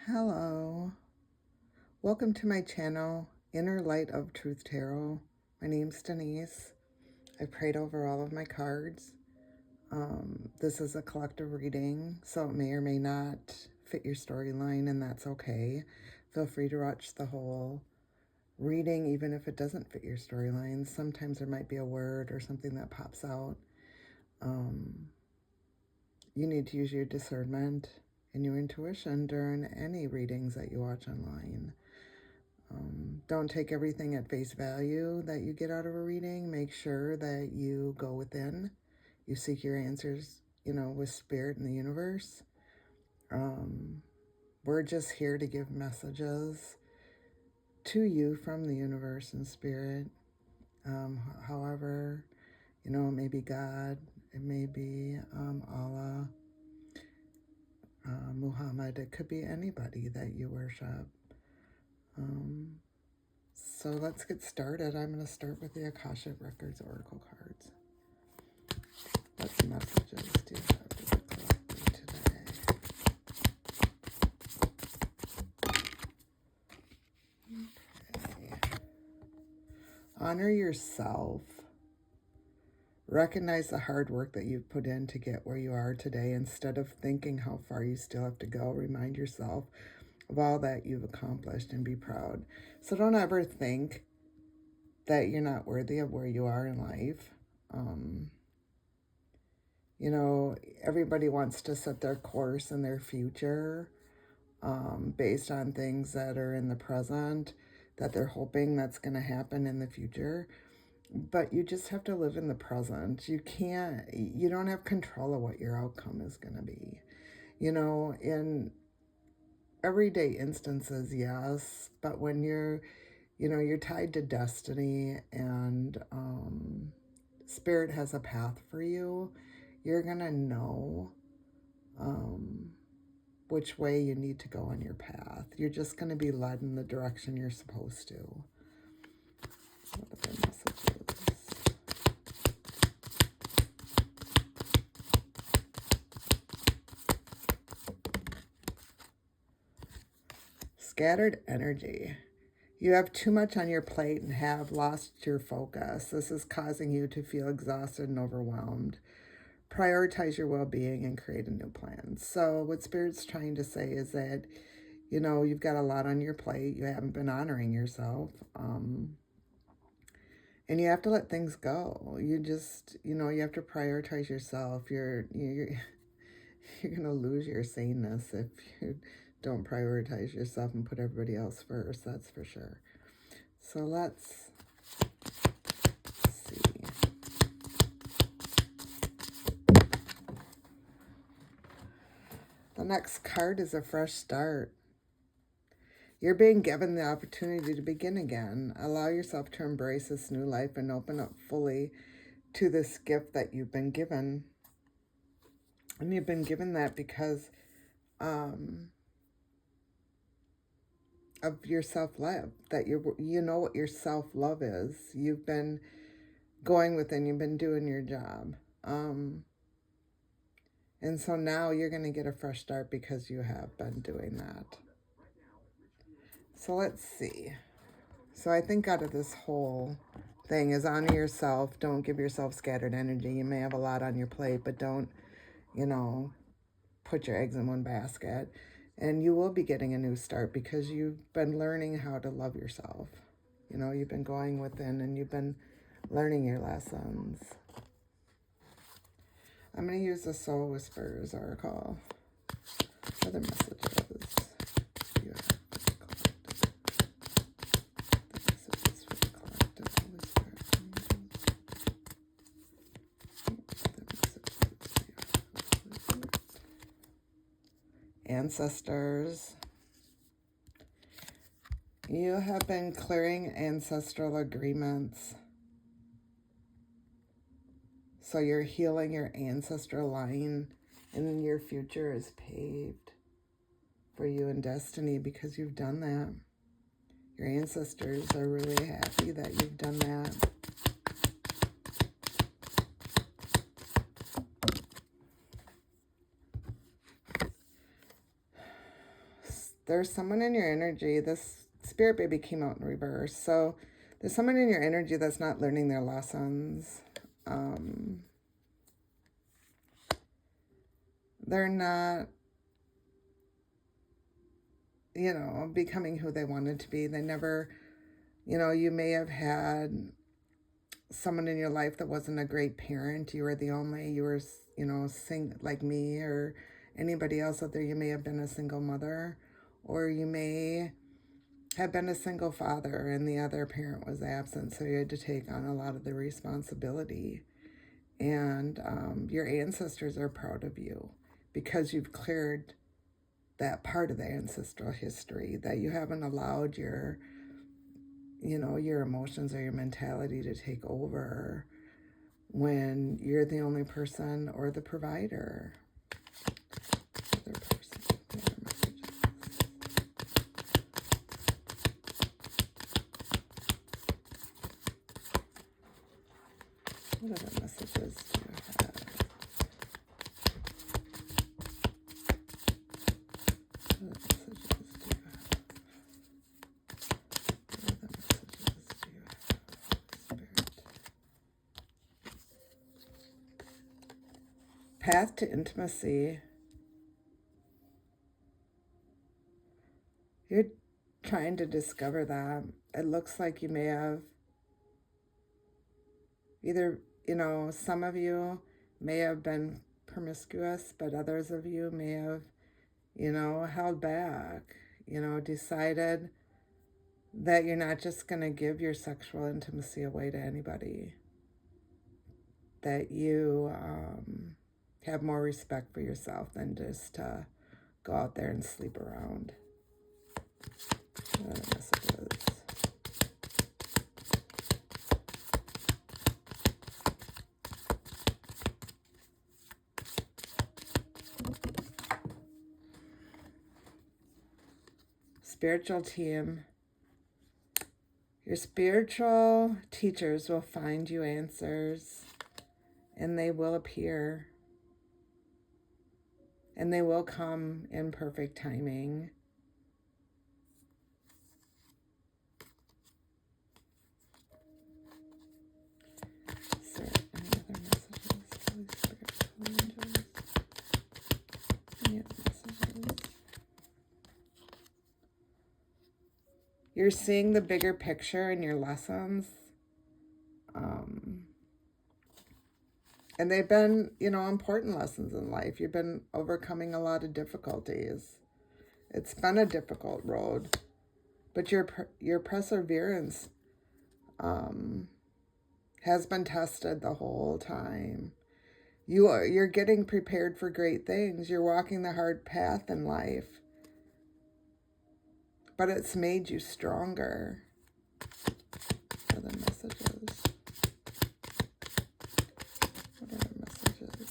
Hello, welcome to my channel, Inner Light of Truth Tarot. My name's Denise. I prayed over all of my cards. This is a collective reading, so it may or may not fit your storyline, and that's okay. Feel free to watch the whole reading, even if it doesn't fit your storyline. Sometimes there might be a word or something that pops out. You need to use your discernment and your intuition during any readings that you watch online. Don't take everything at face value that you get out of a reading. Make sure that you go within. You seek your answers, with spirit and the universe. We're just here to give messages to you from the universe and spirit. However, it may be God, it may be Allah, Muhammad, it could be anybody that you worship. So let's get started. I'm going to start with the Akashic Records Oracle cards. What messages do you have to the collective today? Okay. Honor yourself. Recognize the hard work that you've put in to get where you are today. Instead of thinking how far you still have to go, remind yourself of all that you've accomplished and be proud. So don't ever think that you're not worthy of where you are in life. Everybody wants to set their course and their future based on things that are in the present, that they're hoping that's going to happen in the future. But you just have to live in the present. You don't have control of what your outcome is going to be. In everyday instances, yes, but when you're tied to destiny and spirit has a path for you, you're going to know which way you need to go on your path. You're just going to be led in the direction you're supposed to. What are the messages? Scattered energy. You have too much on your plate and have lost your focus. This is causing you to feel exhausted and overwhelmed. Prioritize your well-being and create a new plan. So what Spirit's trying to say is that, you've got a lot on your plate. You haven't been honoring yourself. And you have to let things go. You just, you have to prioritize yourself. You're going to lose your saneness if you don't prioritize yourself and put everybody else first. That's for sure. So let's see. The next card is a fresh start. You're being given the opportunity to begin again. Allow yourself to embrace this new life and open up fully to this gift that you've been given. And you've been given that because of your self-love, that you know what your self-love is. You've been going within, you've been doing your job. And so now you're going to get a fresh start because you have been doing that. So let's see. So I think out of this whole thing is honor yourself. Don't give yourself scattered energy. You may have a lot on your plate, but don't, put your eggs in one basket. And you will be getting a new start because you've been learning how to love yourself. You've been going within and you've been learning your lessons. I'm going to use the Soul Whisperers Oracle. Other messages. You have the messages for the collective Holy Spirit. Other messages. Ancestors. You have been clearing ancestral agreements. So you're healing your ancestral line, and your future is paved for you in destiny because you've done that. Your ancestors are really happy that you've done that. there's someone in your energy. This spirit baby came out in reverse. So there's someone in your energy that's not learning their lessons. They're not, you know, becoming who they wanted to be. They never, you know, you may have had someone in your life that wasn't a great parent. You were the only, you were, you know, like me or anybody else out there. You may have been a single mother, or you may have been a single father and the other parent was absent. So you had to take on a lot of the responsibility. And your ancestors are proud of you because you've cleared that part of the ancestral history, that you haven't allowed your, you know, your emotions or your mentality to take over when you're the only person or the provider. Other person, other messages. What other messages do you have? What other messages do you have? What other messages do you have, Spirit? Path to intimacy. You're trying to discover that. It looks like you may have either, you know, some of you may have been promiscuous, but others of you may have, you know, held back, you know, decided that you're not just going to give your sexual intimacy away to anybody, that you have more respect for yourself than just to go out there and sleep around. What other messages? Spiritual team. Your spiritual teachers will find you answers, and they will appear, and they will come in perfect timing. So, any other messages? Holy Spirit, holy angels. Any other messages? You're seeing the bigger picture in your lessons. And they've been, you know, important lessons in life. You've been overcoming a lot of difficulties. It's been a difficult road, but your perseverance has been tested the whole time. You're getting prepared for great things. You're walking the hard path in life, but it's made you stronger. Other messages. What other messages?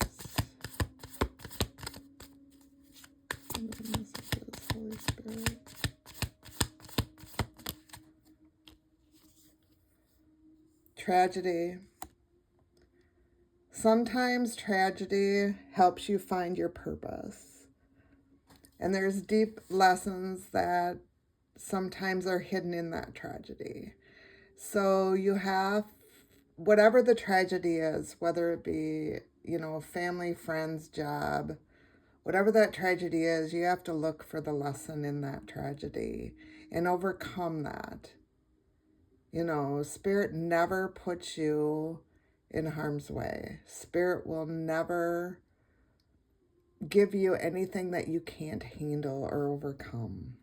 What other messages, Holy Spirit? Tragedy. Sometimes tragedy helps you find your purpose. And there's deep lessons that sometimes are hidden in that tragedy. So you have, whatever the tragedy is, whether it be, you know, family, friends, job, whatever that tragedy is, you have to look for the lesson in that tragedy and overcome that. You know, Spirit never puts you in harm's way. Spirit will never give you anything that you can't handle or overcome.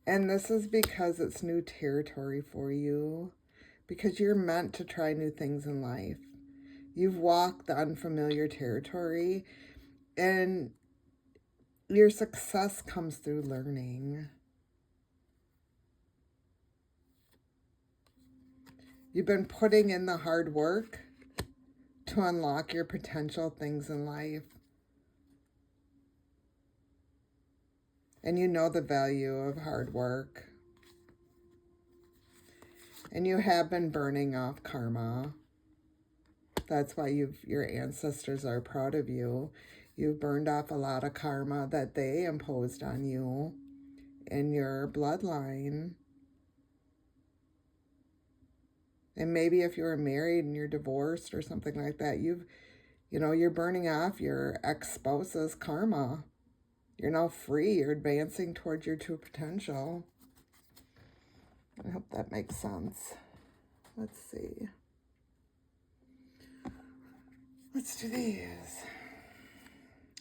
And this is because it's new territory for you, because you're meant to try new things in life. You've walked the unfamiliar territory, and your success comes through learning. You've been putting in the hard work to unlock your potential things in life. And you know the value of hard work. And you have been burning off karma. That's why your ancestors are proud of you. You've burned off a lot of karma that they imposed on you in your bloodline. And maybe if you're married and you're divorced or something like that, you're burning off your ex-spouse's karma. You're now free. You're advancing towards your true potential. I hope that makes sense. Let's see. Let's do these.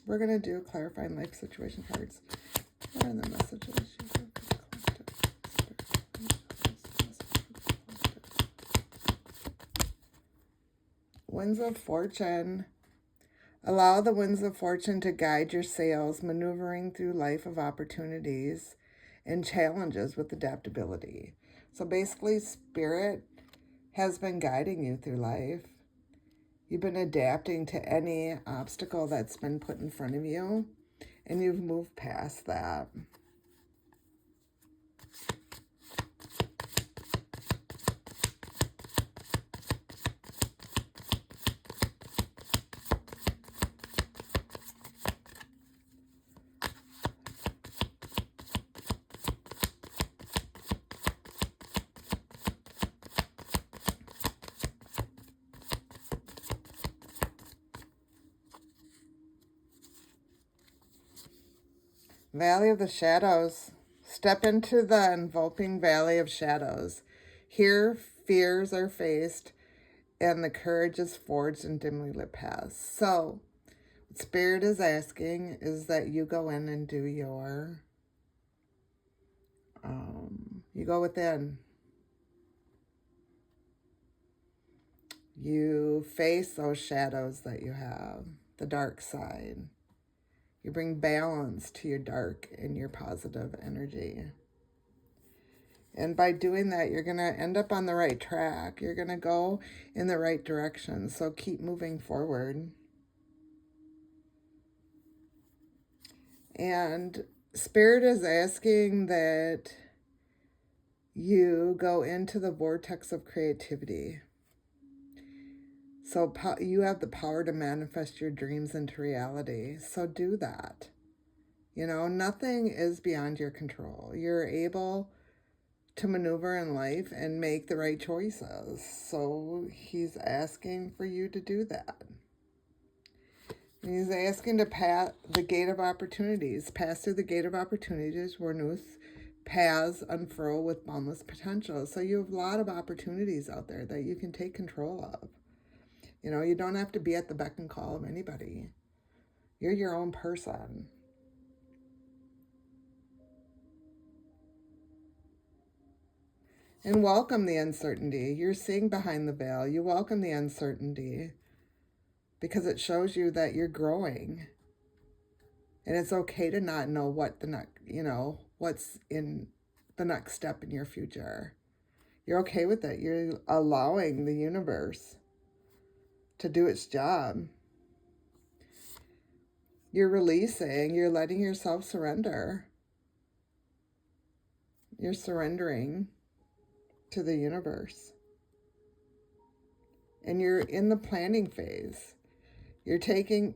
We're going to do clarifying life situation cards. What are the messages? Winds of Fortune. Allow the winds of fortune to guide your sails, maneuvering through life of opportunities and challenges with adaptability. So basically, Spirit has been guiding you through life. You've been adapting to any obstacle that's been put in front of you, and you've moved past that. Valley of the Shadows. Step into the enveloping valley of shadows. Here, fears are faced, and the courage is forged in dimly lit paths. So, what Spirit is asking is that you go in and do you go within. You face those shadows that you have, the dark side. You bring balance to your dark and your positive energy. And by doing that, you're going to end up on the right track. You're going to go in the right direction. So keep moving forward. And Spirit is asking that you go into the vortex of creativity. So you have the power to manifest your dreams into reality. So do that. Nothing is beyond your control. You're able to maneuver in life and make the right choices. So he's asking for you to do that. And he's asking to pass the gate of opportunities. Pass through the gate of opportunities where new paths unfurl with boundless potential. So you have a lot of opportunities out there that you can take control of. You don't have to be at the beck and call of anybody. You're your own person. And welcome the uncertainty. You're seeing behind the veil. You welcome the uncertainty because it shows you that you're growing. And it's okay to not know what's in the next step in your future. You're okay with it. You're allowing the universe to do its job. You're releasing, you're letting yourself surrender. You're surrendering to the universe. And you're in the planning phase. You've taken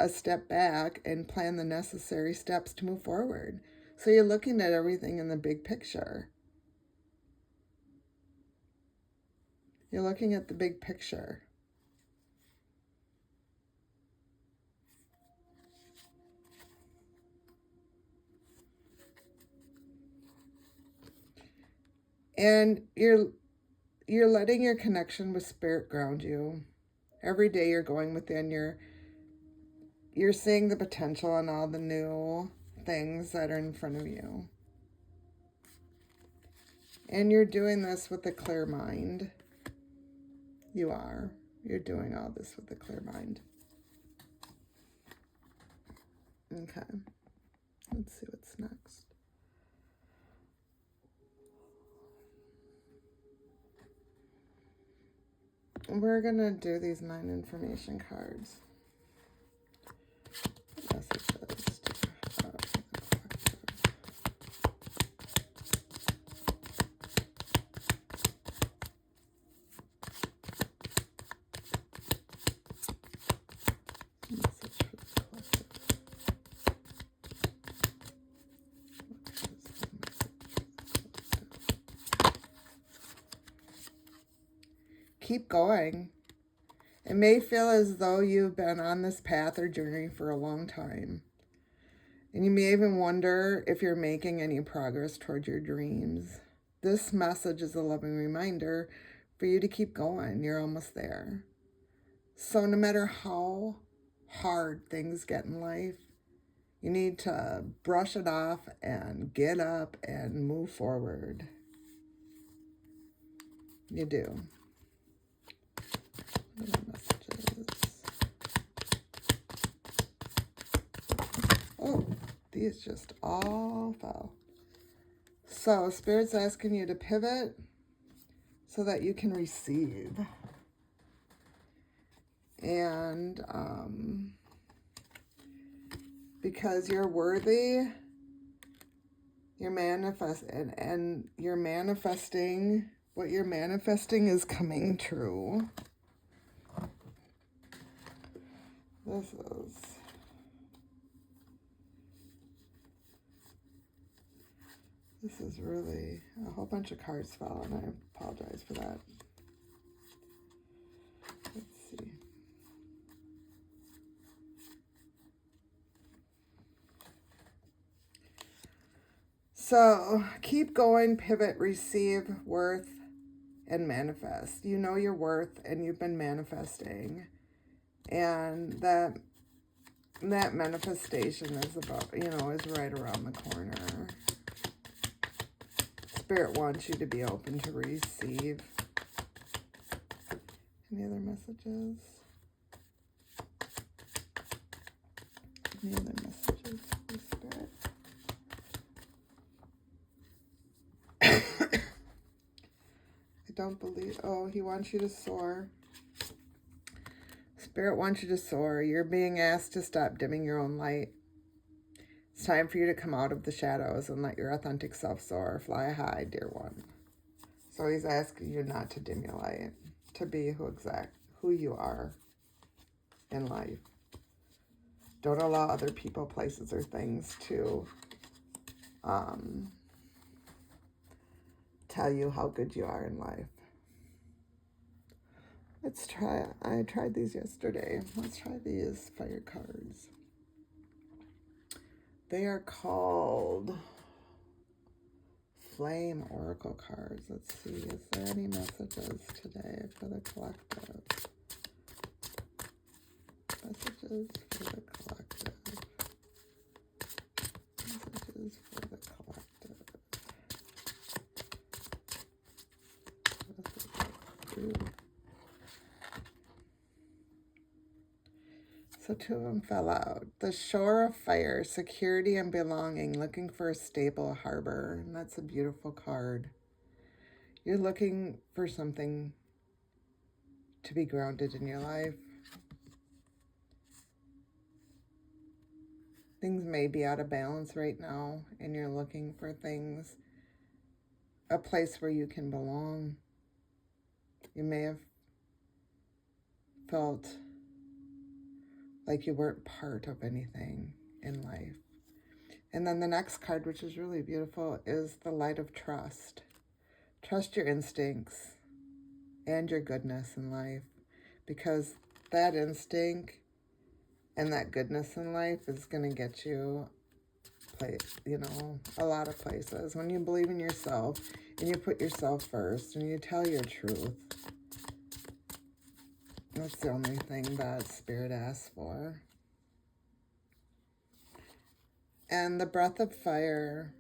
a step back and planned the necessary steps to move forward. So you're looking at everything in the big picture. You're looking at the big picture. And you're letting your connection with Spirit ground you. Every day you're going within, you're seeing the potential and all the new things that are in front of you. And you're doing this with a clear mind. You're doing all this with a clear mind. Okay. Let's see what's next. We're going to do these 9 information cards. Messages to keep going. It may feel as though you've been on this path or journey for a long time. And you may even wonder if you're making any progress toward your dreams. This message is a loving reminder for you to keep going. You're almost there. So no matter how hard things get in life, you need to brush it off and get up and move forward. You do. Messages. Oh, these just all fell. So Spirit's asking you to pivot so that you can receive. And because you're worthy, you're and you're manifesting. What you're manifesting is coming true. This is really a whole bunch of cards fell, and I apologize for that. Let's see. So keep going, pivot, receive, worth, and manifest. You know your worth, and you've been manifesting. And that manifestation is is right around the corner. Spirit wants you to be open to receive. Any other messages? Any other messages from Spirit? I don't believe... Oh, he wants you to soar. Spirit wants you to soar. You're being asked to stop dimming your own light. It's time for you to come out of the shadows and let your authentic self soar. Fly high, dear one. So he's asking you not to dim your light, to be who you are in life. Don't allow other people, places, or things to tell you how good you are in life. Let's try, I tried these yesterday. Let's try these fire cards. They are called Flame Oracle cards. Let's see, is there any messages today for the collective? Messages for the collective. Messages for the collective. So two of them fell out. The Shore of Fire, security and belonging, looking for a stable harbor. And that's a beautiful card. You're looking for something to be grounded in your life. Things may be out of balance right now, and you're looking for things, a place where you can belong. You may have felt like you weren't part of anything in life. And then the next card, which is really beautiful, is the Light of Trust. Trust your instincts and your goodness in life, because that instinct and that goodness in life is going to get you a lot of places. When you believe in yourself and you put yourself first and you tell your truth, that's the only thing that Spirit asks for. And the Breath of Fire.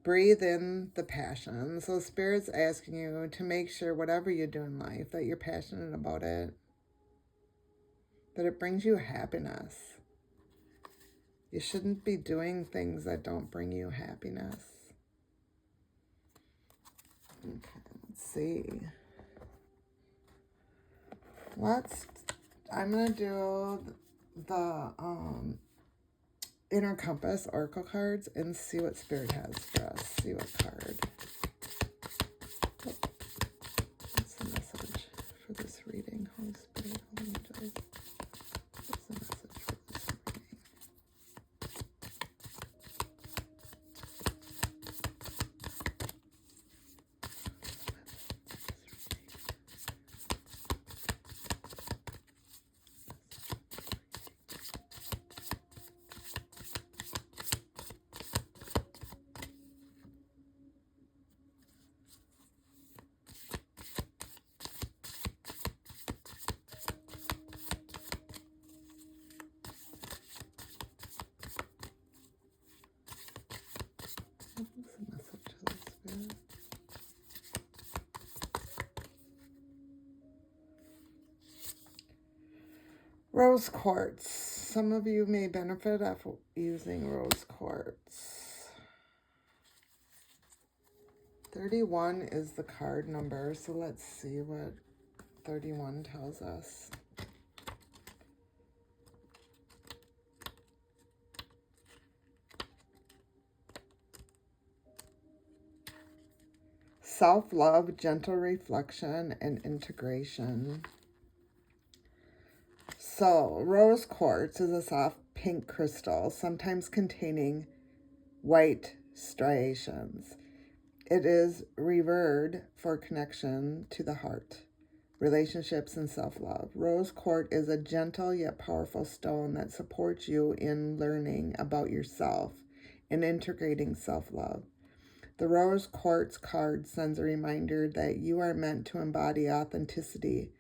Breathe in the passion. So Spirit's asking you to make sure whatever you do in life, that you're passionate about it, that it brings you happiness. You shouldn't be doing things that don't bring you happiness. Okay, let's see. I'm going to do the Inner Compass Oracle cards and see what Spirit has for us. See what card. What's the message for this reading? Holy Spirit, Holy Angels. What's the message for this reading? Rose quartz. Some of you may benefit after using rose quartz. 31 is the card number, so let's see what 31 tells us. Self-love, gentle reflection, and integration. So, rose quartz is a soft pink crystal, sometimes containing white striations. It is revered for connection to the heart, relationships, and self-love. Rose quartz is a gentle yet powerful stone that supports you in learning about yourself and integrating self-love. The rose quartz card sends a reminder that you are meant to embody authenticity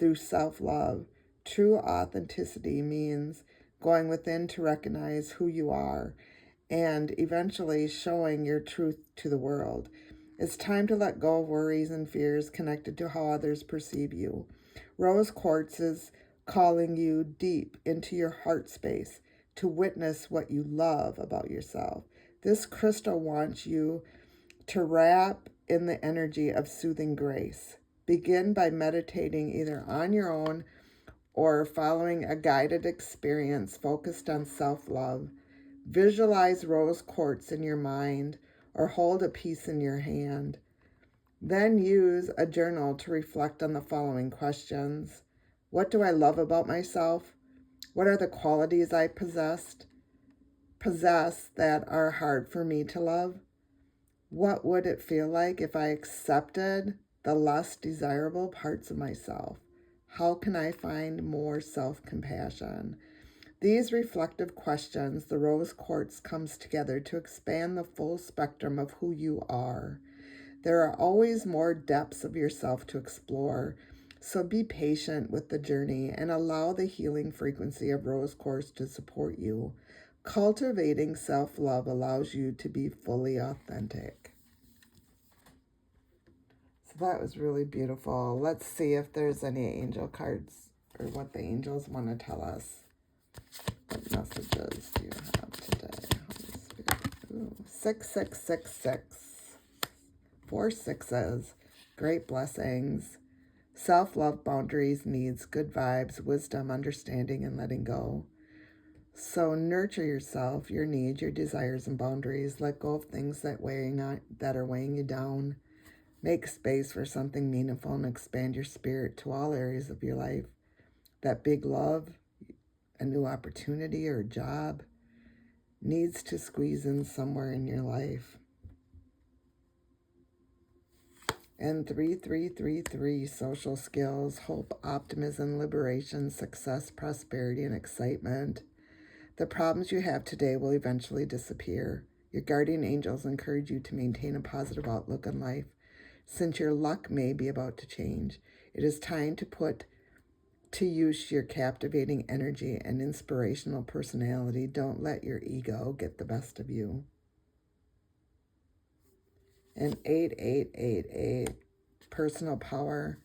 through self-love. True authenticity means going within to recognize who you are and eventually showing your truth to the world. It's time to let go of worries and fears connected to how others perceive you. Rose quartz is calling you deep into your heart space to witness what you love about yourself. This crystal wants you to wrap in the energy of soothing grace. Begin by meditating either on your own or following a guided experience focused on self-love. Visualize rose quartz in your mind or hold a piece in your hand. Then use a journal to reflect on the following questions. What do I love about myself? What are the qualities I possess that are hard for me to love? What would it feel like if I accepted the less desirable parts of myself? How can I find more self-compassion? These reflective questions, the rose quartz comes together to expand the full spectrum of who you are. There are always more depths of yourself to explore, so be patient with the journey and allow the healing frequency of rose quartz to support you. Cultivating self-love allows you to be fully authentic. So that was really beautiful. Let's see if there's any angel cards or what the angels want to tell us. What messages do you have today, Holy Spirit? Ooh, 6666. 4 sixes. Great blessings. Self-love, boundaries, needs, good vibes, wisdom, understanding, and letting go. So nurture yourself, your needs, your desires, and boundaries. Let go of things that are weighing you down. Make space for something meaningful and expand your spirit to all areas of your life. That big love, a new opportunity or a job needs to squeeze in somewhere in your life. And 3333, social skills, hope, optimism, liberation, success, prosperity, and excitement. The problems you have today will eventually disappear. Your guardian angels encourage you to maintain a positive outlook on life. Since your luck may be about to change, it is time to put to use your captivating energy and inspirational personality. Don't let your ego get the best of you. And 8888, personal power,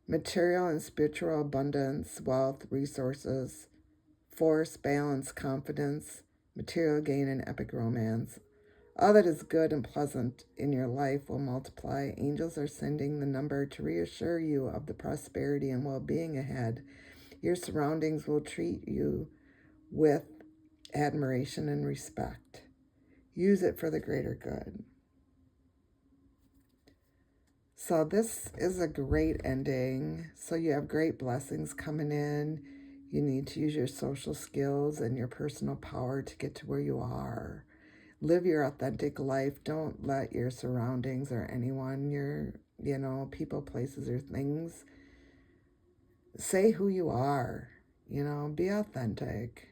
material and spiritual abundance, wealth, resources, force, balance, confidence, material gain, and epic romance. All that is good and pleasant in your life will multiply. Angels are sending the number to reassure you of the prosperity and well-being ahead. Your surroundings will treat you with admiration and respect. Use it for the greater good. So this is a great ending. So you have great blessings coming in. You need to use your social skills and your personal power to get to where you are. Live your authentic life. Don't let your surroundings or anyone, people, places, or things, say who you are. Be authentic.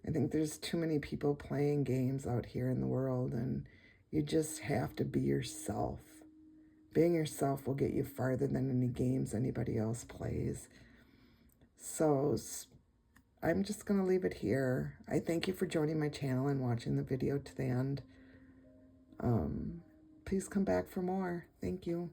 I think there's too many people playing games out here in the world, and you just have to be yourself. Being yourself will get you farther than any games anybody else plays. So I'm just going to leave it here. I thank you for joining my channel and watching the video to the end. Please come back for more. Thank you.